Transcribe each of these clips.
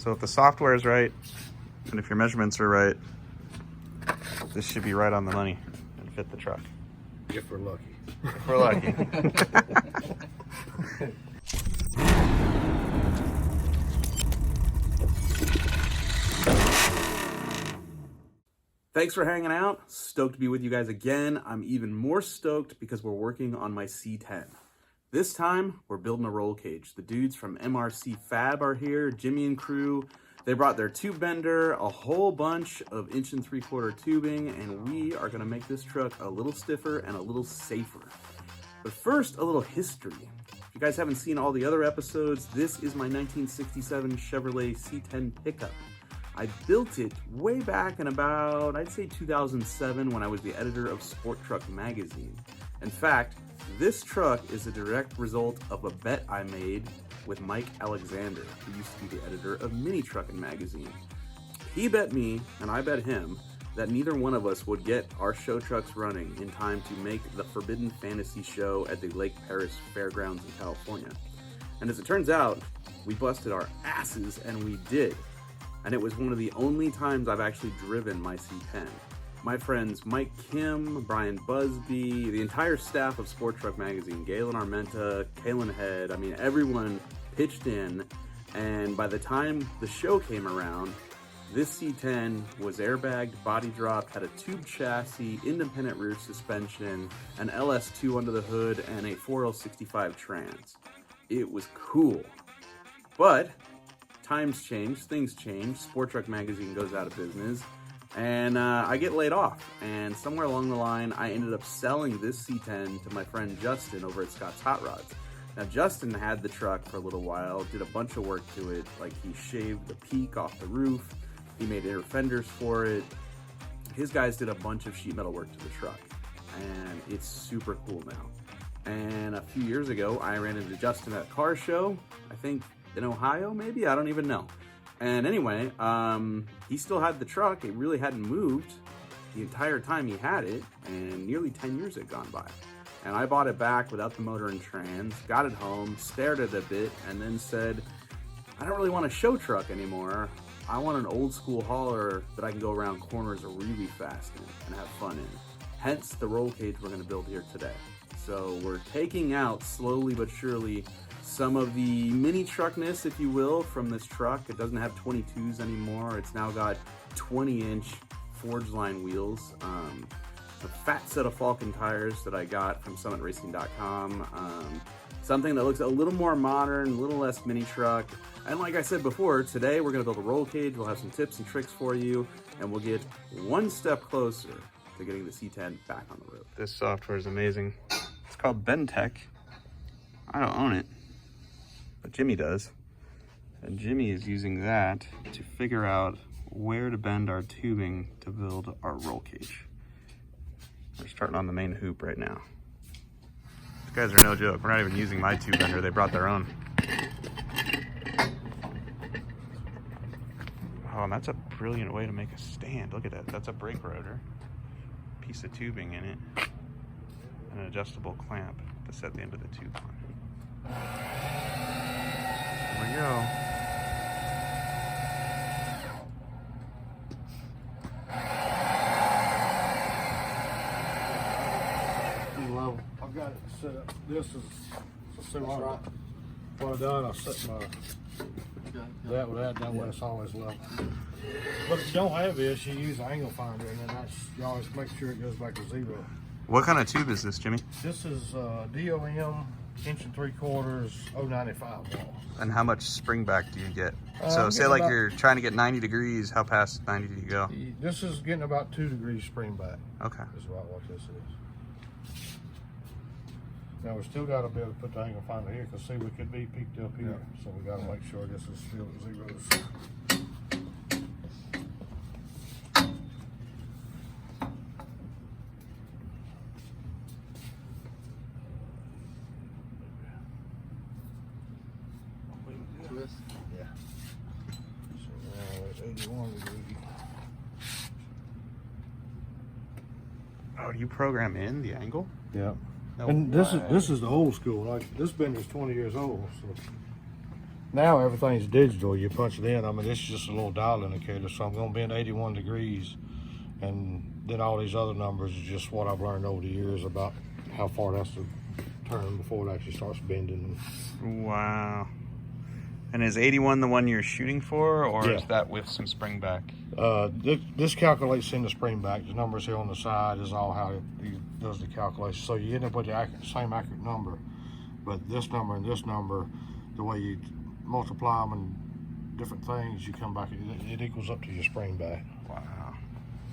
So if the software is right, and if your measurements are right, this should be right on the money and fit the truck. If we're lucky. If we're lucky. Thanks for hanging out. Stoked to be with you guys again. I'm even more stoked because we're working on my C10. This time, we're building a roll cage. The dudes from MRC Fab are here, Jimmy and crew. They brought their tube bender, a whole bunch of 1 3/4 tubing, and we are gonna make this truck a little stiffer and a little safer. But first, a little history. If you guys haven't seen all the other episodes, this is my 1967 Chevrolet C10 pickup. I built it way back in about, I'd say 2007, when I was the editor of Sport Truck magazine. In fact, this truck is a direct result of a bet I made with Mike Alexander, who used to be the editor of Mini Truckin' magazine. He bet me, and I bet him, that neither one of us would get our show trucks running in time to make the Forbidden Fantasy show at the Lake Paris Fairgrounds in California. And as it turns out, we busted our asses, and we did. And it was one of the only times I've actually driven my C10. My friends Mike Kim, Brian Busby, the entire staff of Sport Truck magazine, Galen Armenta, Kalen Head, I mean, everyone pitched in. And by the time the show came around, this C10 was airbagged, body dropped, had a tube chassis, independent rear suspension, an LS2 under the hood, and a 4L65 trans. It was cool. But times change, things change, Sport Truck magazine goes out of business, and I get laid off. And somewhere along the line, I ended up selling this C10 to my friend Justin over at Scott's Hot Rods. Now, Justin had the truck for a little while, did a bunch of work to it, like he shaved the peak off the roof, he made inner fenders for it. His guys did a bunch of sheet metal work to the truck, and it's super cool now. And a few years ago, I ran into Justin at a car show, I think in Ohio, maybe? I don't even know. And anyway, he still had the truck. It really hadn't moved the entire time he had it, and nearly 10 years had gone by. And I bought it back without the motor and trans, got it home, stared at it a bit, and then said, I don't really want a show truck anymore. I want an old school hauler that I can go around corners really fast in and have fun in. Hence the roll cage we're gonna build here today. So we're taking out, slowly but surely, some of the mini truckness, if you will, from this truck. It doesn't have 22s anymore. It's now got 20-inch forge line wheels. A fat set of Falcon tires that I got from summitracing.com. Something that looks a little more modern, a little less mini truck. And like I said before, today we're gonna build a roll cage. We'll have some tips and tricks for you, and we'll get one step closer to getting the C10 back on the road. This software is amazing. It's called Bentech. I don't own it, but Jimmy does. And Jimmy is using that to figure out where to bend our tubing to build our roll cage. We're starting on the main hoop right now. These guys are no joke. We're not even using my tube bender. They brought their own. Oh, and that's a brilliant way to make a stand. Look at that. That's a brake rotor. Piece of tubing in it. And an adjustable clamp to set the end of the tube on. There we go. Well, I've got it set up. This is so right. What I've done, I set my that with that way it's always level. But if you don't have this, you use an angle finder, and then that's you always make sure it goes back to 0. What kind of tube is this, Jimmy? This is DOM 1 3/4 095 wall. And how much spring back do you get? So say like you're trying to get 90 degrees, how past 90 do you go? This is getting about 2 degrees spring back. Okay. Is about what this is. Now we still got to be able to put the angle finder here, because see, we could be peaked up here. Yeah. So we got to make sure this is still at 0. Yeah. So now it's 81 degrees. Oh, do you program in the angle? Yeah. No And way. this is the old school. Like this bender's 20 years old. So Now everything's digital. You punch it in. I mean, this is just a little dial indicator. So I'm going to bend 81 degrees. And then all these other numbers is just what I've learned over the years about how far it has to turn before it actually starts bending. Wow. And is 81 the one you're shooting for, or Yeah. is that with some spring back? This calculates in the spring back. The numbers here on the side is all how he does the calculation. So you end up with the same accurate number, but this number and this number, the way you multiply them and different things, you come back, it equals up to your spring back. Wow.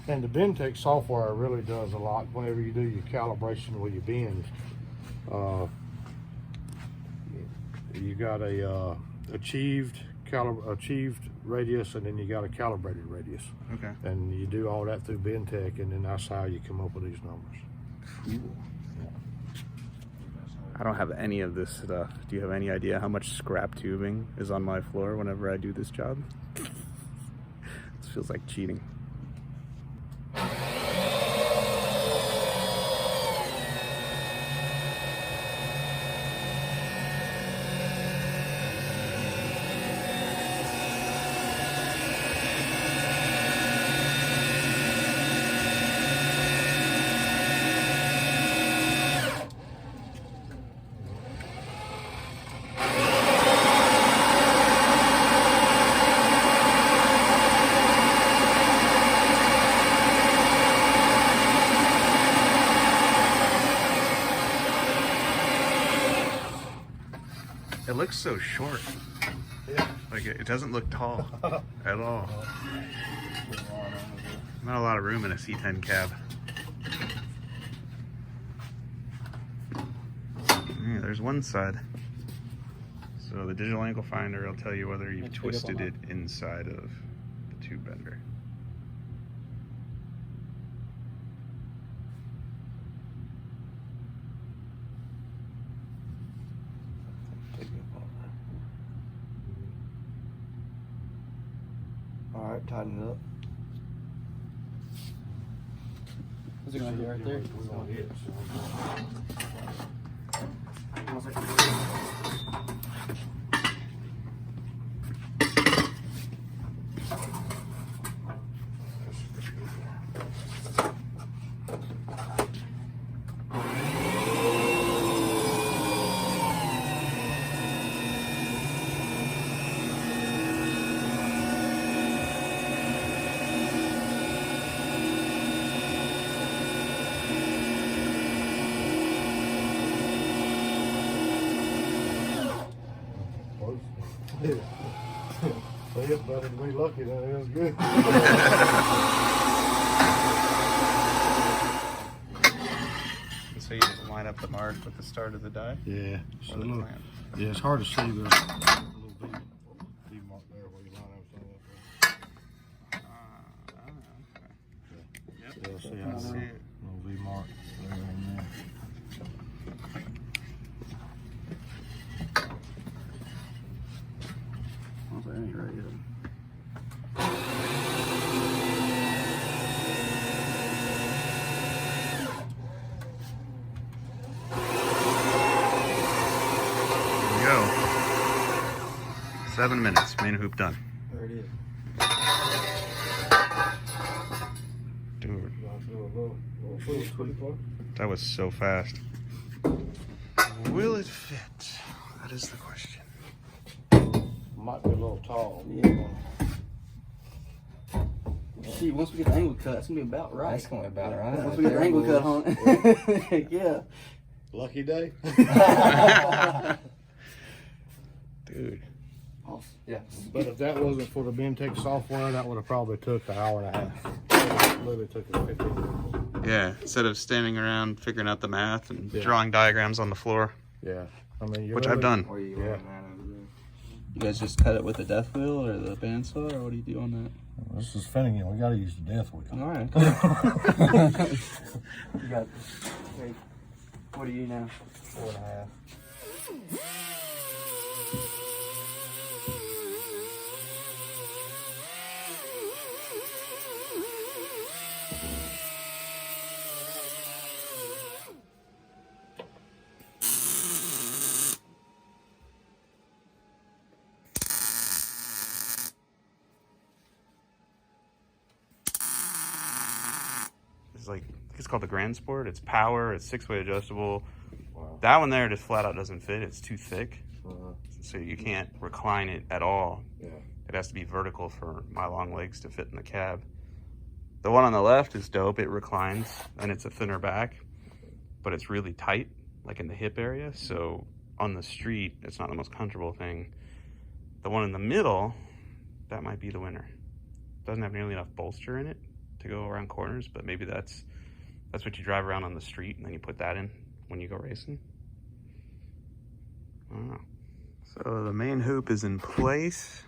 And the BendTech software really does a lot whenever you do your calibration with your bends. You got a achieved radius, and then you got a calibrated radius. Okay. And you do all that through BendTech, and then that's how you come up with these numbers. I don't have any of this stuff. Do you have any idea how much scrap tubing is on my floor whenever I do this job? This feels like cheating. It looks so short. Yeah. Like it doesn't look tall at all. Not a lot of room in a C10 cab. Yeah, there's one side. So the digital angle finder will tell you whether you've twisted it inside of the tube bender. All right, tighten it up. What's it gonna be right there? So it's better to be lucky than it is good. So you just line up the mark with the start of the die? Yeah. So Or the look, clamp? yeah, it's hard to see. There's a little V mark there where you line everything up. Okay. Yeah, see I how see little it. V mark there and there. That ain't right yet. There we go. 7 minutes, main hoop done. There it is. Dude, Little that was so fast. Will it fit? That is the question. might be a little tall. Yeah. See, once we get the angle cut, it's gonna be about right. That's gonna be about right. Once we get the angle cut on it. Yeah. Lucky day. Dude. Awesome. Yeah. But if that wasn't for the BendTech software, that would have probably took an hour and a half. It literally took us 15 minutes. Yeah, instead of standing around figuring out the math and Yeah. drawing diagrams on the floor, Yeah. I mean, which I've done. Or you Yeah. You guys just cut it with the death wheel or the bandsaw, or what do you do on that? This is Finnegan. We got to use the death wheel. All right. You got this. Wait, what are you now? 4.5. like, I think it's called the Grand Sport. It's power, it's 6-way adjustable. Wow. That one there just flat out doesn't fit. It's too thick. Uh-huh. So you can't recline it at all. Yeah. It has to be vertical for my long legs to fit in the cab. The one on the left is dope. It reclines and it's a thinner back, but it's really tight, like in the hip area. So on the street, it's not the most comfortable thing. The one in the middle, that might be the winner. Doesn't have nearly enough bolster in it to go around corners, but maybe that's what you drive around on the street and then you put that in when you go racing. I don't know. So the main hoop is in place.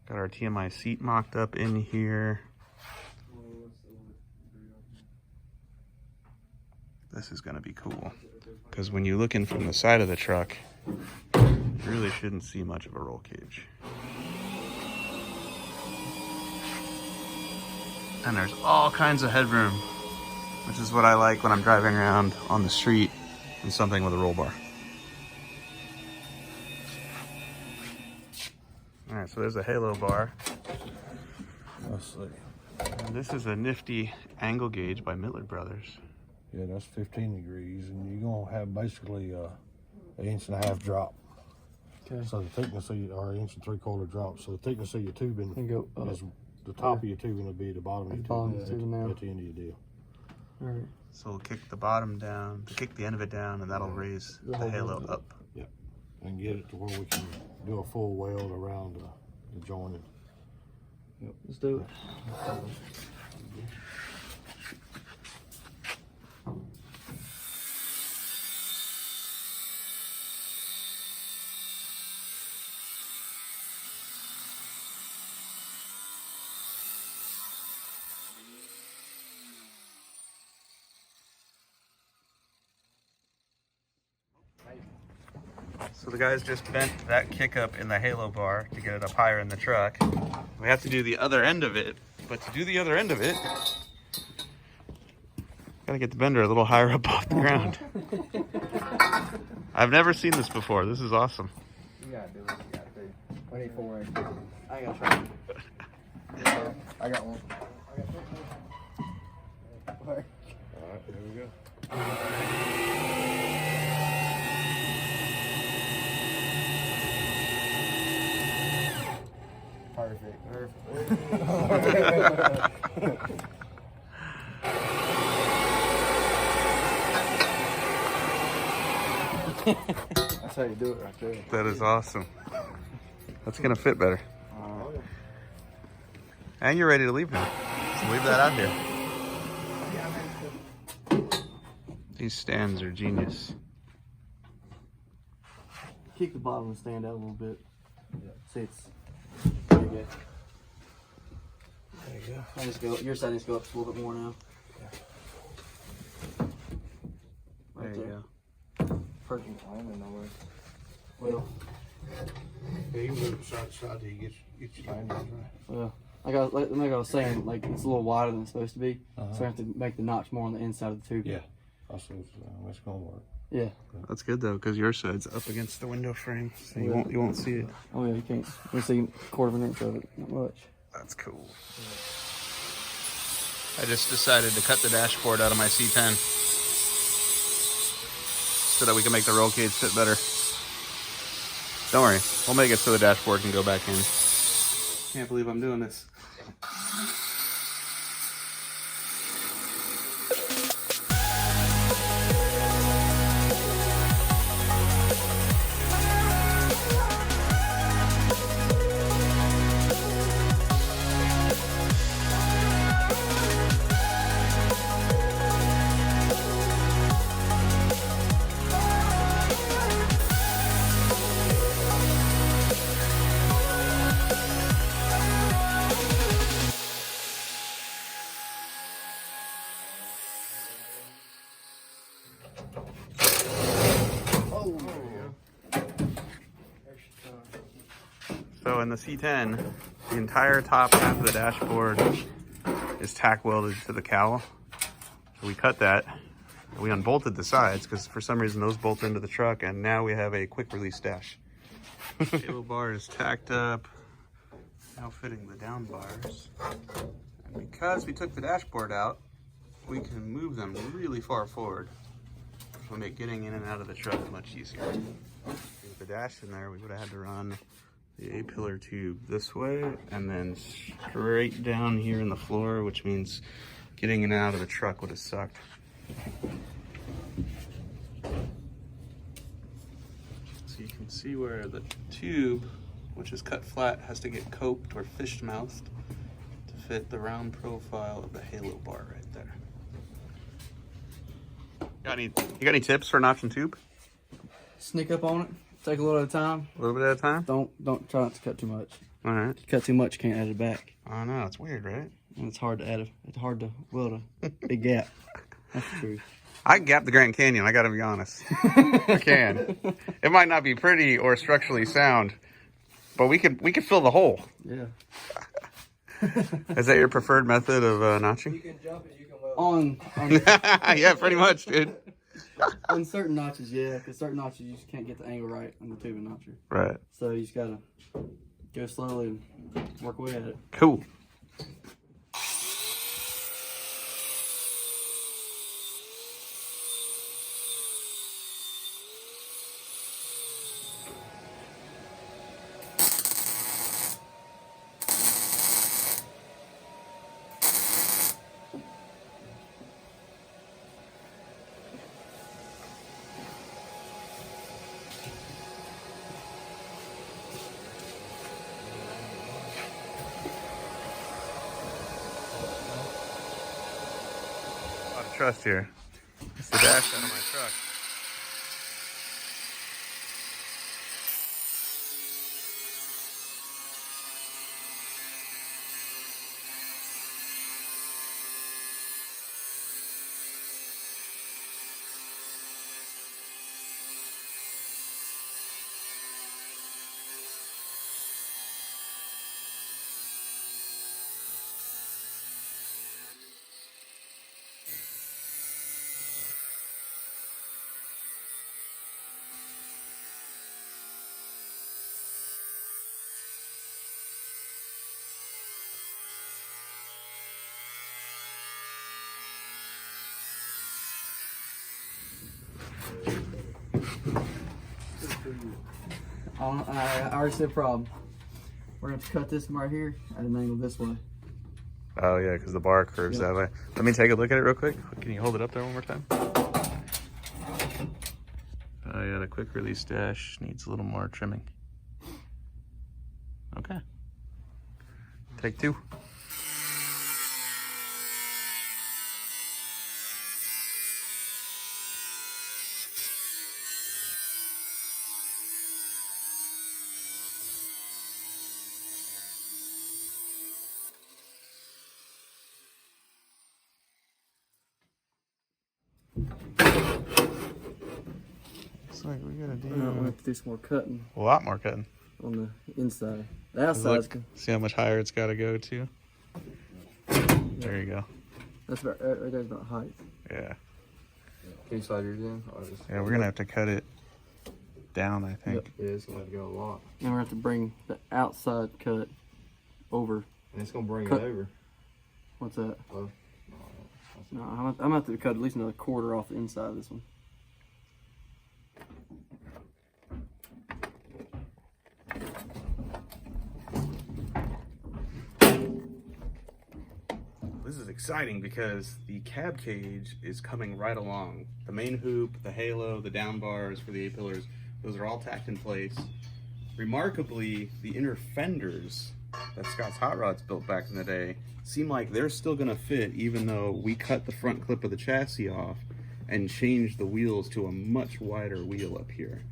Got our TMI seat mocked up in here. This is gonna be cool, because when you look in from the side of the truck, you really shouldn't see much of a roll cage. And there's all kinds of headroom, which is what I like when I'm driving around on the street in something with a roll bar. All right, so there's a halo bar. Let's see. And this is a nifty angle gauge by Mittler Brothers. Yeah, that's 15 degrees, and you're gonna have basically an 1.5 inch drop. Okay. So the thickness of your, or 1 3/4 inch drop. So the thickness of your tubing And go up. is the top of your tubing will be the bottom of your Bottom tubing of the tubing now. at the end of your deal. All right. So we'll kick the bottom down, kick the end of it down, and that'll raise the halo up. Yep. And get it to where we can do a full weld around the joining. Yep. Let's do it. So the guys just bent that kick up in the halo bar to get it up higher in the truck. We have to do the other end of it, but to do the other end of it, gotta get the bender a little higher up off the ground. I've never seen this before. This is awesome. You gotta do what you gotta do. We need 4 inches. I ain't gonna try. I got one. All right, there we go. That's how you do it right there. That is awesome. That's gonna fit better. And you're ready to leave now. So leave that out here. These stands are genius. Kick the bottom and stand out a little bit. See, it's pretty good. There you go. I just go. Your side needs to go up a little bit more now. There you Perfect. I don't know where. Well, Yeah, you can move side to side till you get your standards right. well. Like I was saying, like it's a little wider than it's supposed to be, so I have to make the notch more on the inside of the tube. Yeah, that's gonna work. Yeah. That's good though, because your side's up against the window frame, so you won't see it. Oh yeah, you can't. We see a 1/4 inch of it, not much. That's cool. I just decided to cut the dashboard out of my C10 so that we can make the roll cage fit better. Don't worry, we'll make it so the dashboard can go back in. Can't believe I'm doing this. So in the C10, the entire top half of the dashboard is tack welded to the cowl. So we cut that. We unbolted the sides because for some reason those bolt into the truck, and now we have a quick release dash. Cable bar is tacked up. Now fitting the down bars. And because we took the dashboard out, we can move them really far forward, which will make getting in and out of the truck much easier. With the dash in there, we would have had to run the A-pillar tube this way and then straight down here in the floor, which means getting in and out of the truck would have sucked. So you can see where the tube, which is cut flat, has to get coped or fish-mouthed to fit the round profile of the halo bar right there. You got any tips for notching tube? Sneak up on it. Take a little at a time. A little bit at a time? Don't try not to cut too much. All right. If you cut too much, you can't add it back. I know, it's weird, right? And it's hard to weld a big gap. That's the truth. I can gap the Grand Canyon, I gotta be honest. I can. It might not be pretty or structurally sound, but we could fill the hole. Yeah. Is that your preferred method of notching? You can jump it, you can weld. On Yeah, pretty much, dude. on certain notches, yeah, because certain notches you just can't get the angle right on the tubing notcher. Right. So you just gotta go slowly and work away at it. Cool. A lot of trust here. It's the dash out of my truck. I already said problem. We're gonna have to cut this from right here at an angle this way. Oh yeah, because the bar curves that way. Let me take a look at it real quick. Can you hold it up there one more time? Oh yeah, the quick release dash needs a little more trimming. Okay. Take two. Looks like we gotta We'll have to do some more cutting a lot more cutting. on the inside. The outside's good. See how much higher it's got to go to. There you go. That's about right there's about height. Yeah. Can you slide yours in? Yeah, we're gonna have to cut it down, I think. Yeah, it's gonna have to go a lot. And we're gonna have to bring the outside cut over. And it's gonna bring Cut. it over. What's that? Oh, No, I'm gonna have to cut at least another quarter off the inside of this one. This is exciting because the cab cage is coming right along. The main hoop, the halo, the down bars for the A-pillars, those are all tacked in place. Remarkably, the inner fenders that Scott's Hot Rods built back in the day seem like they're still gonna fit, even though we cut the front clip of the chassis off and changed the wheels to a much wider wheel up here.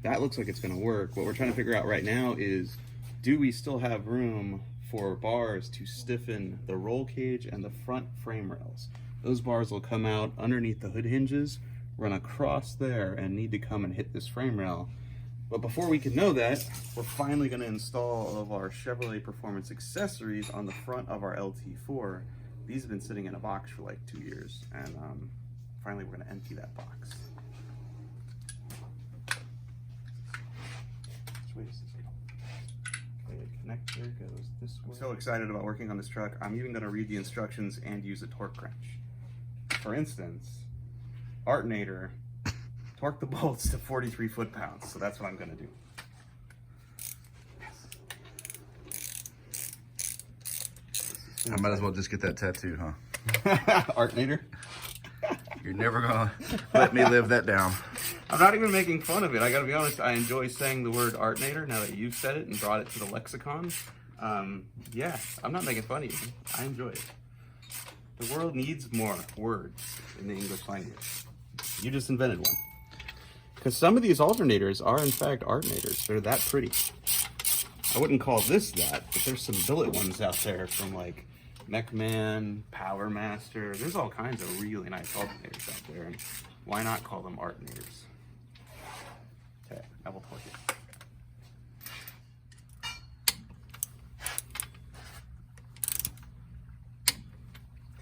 That looks like it's gonna work. What we're trying to figure out right now is, do we still have room for bars to stiffen the roll cage and the front frame rails? Those bars will come out underneath the hood hinges, run across there, and need to come and hit this frame rail. But before we can know that, we're finally going to install all of our Chevrolet Performance accessories on the front of our LT4. These have been sitting in a box for like 2 years, and finally we're going to empty that box. Which way does this go? Okay, the connector goes this way. I'm so excited about working on this truck. I'm even going to read the instructions and use a torque wrench. for instance, alternator, torque the bolts to 43 foot-pounds. So that's what I'm gonna do. I might as well just get that tattoo, huh? Alternator. You're never gonna let me live that down. I'm not even making fun of it. I gotta be honest, I enjoy saying the word alternator now that you've said it and brought it to the lexicon. Yeah, I'm not making fun of you. I enjoy it. The world needs more words in the English language. You just invented one. Because some of these alternators are in fact alternators. They're that pretty. I wouldn't call this that, but there's some billet ones out there from like MechMan, Power Master. There's all kinds of really nice alternators out there. And why not call them alternators? Okay, I will torque it.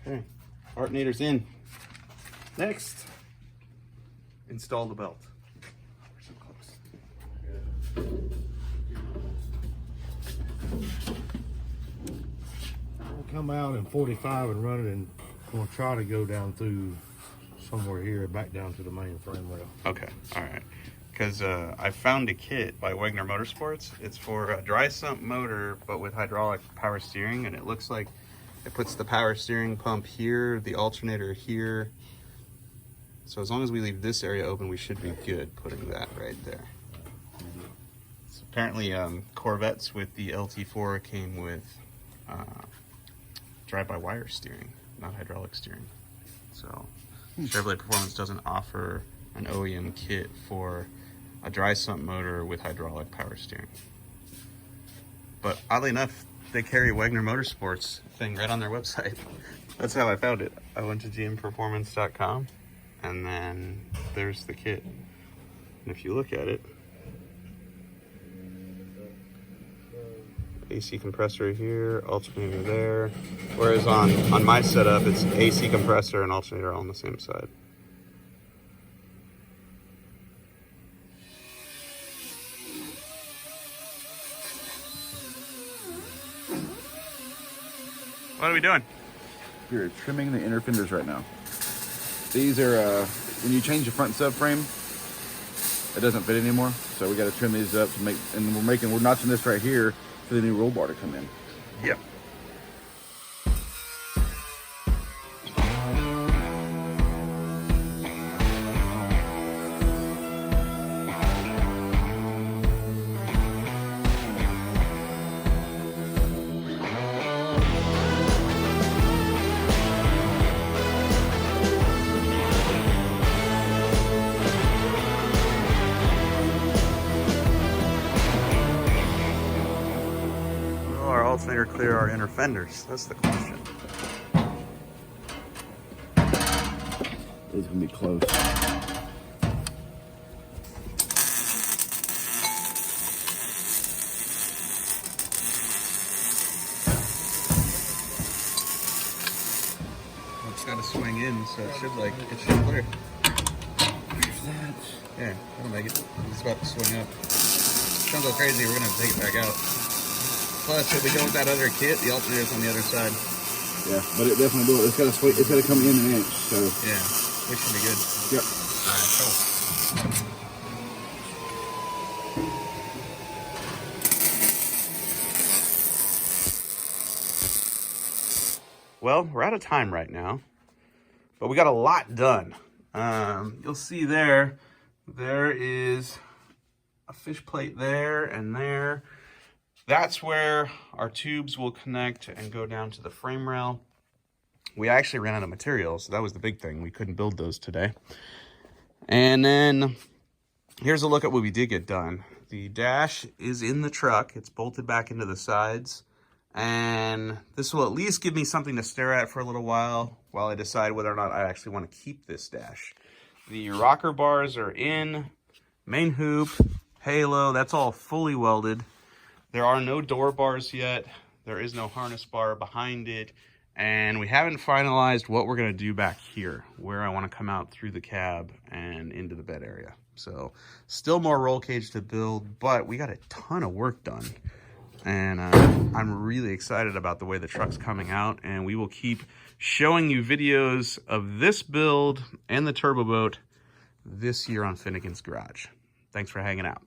Okay, alternator's in. Next, install the belt. We're so close. We'll come out in 45 and run it, and we'll try to go down through somewhere here, back down to the main frame rail. Okay, all right. Because I found a kit by Wagner Motorsports. It's for a dry sump motor, but with hydraulic power steering, and it looks like it puts the power steering pump here, the alternator here. So as long as we leave this area open, we should be good putting that right there. So apparently Corvettes with the LT4 came with drive-by-wire steering, not hydraulic steering. So Chevrolet Performance doesn't offer an OEM kit for a dry sump motor with hydraulic power steering. But oddly enough, they carry Wagner Motorsports thing right on their website. That's how I found it. I went to gmperformance.com and then there's the kit. And if you look at it, AC compressor here, alternator there. Whereas on my setup, it's AC compressor and alternator all on the same side. What are we doing? We're trimming the inner fenders right now. These are, when you change the front subframe, it doesn't fit anymore. So we got to trim these up to make, and we're notching this right here for the new roll bar to come in. Yep. Alternator clear our inner fenders? That's the question. It's gonna be close. It's got to swing in, so it should clear. Where's that? Yeah, that'll make it. It's about to swing up. Sounds like crazy. We're gonna have to take it back out. Plus, if we go with that other kit, the alternator's on the other side. Yeah, but it definitely will. It's got to swing. It's got to come in an inch. So yeah, we should be good. Yep. All right, cool. Well, we're out of time right now, but we got a lot done. You'll see there is a fish plate there and there. That's where our tubes will connect and go down to the frame rail. We actually ran out of materials, so that was the big thing. We couldn't build those today. And then here's a look at what we did get done. The dash is in the truck. It's bolted back into the sides. And this will at least give me something to stare at for a little while I decide whether or not I actually want to keep this dash. The rocker bars are in, main hoop, halo, that's all fully welded. There are no door bars yet. There is no harness bar behind it. And we haven't finalized what we're gonna do back here, where I wanna come out through the cab and into the bed area. So still more roll cage to build, but we got a ton of work done. And I'm really excited about the way the truck's coming out, and we will keep showing you videos of this build and the turbo boat this year on Finnegan's Garage. Thanks for hanging out.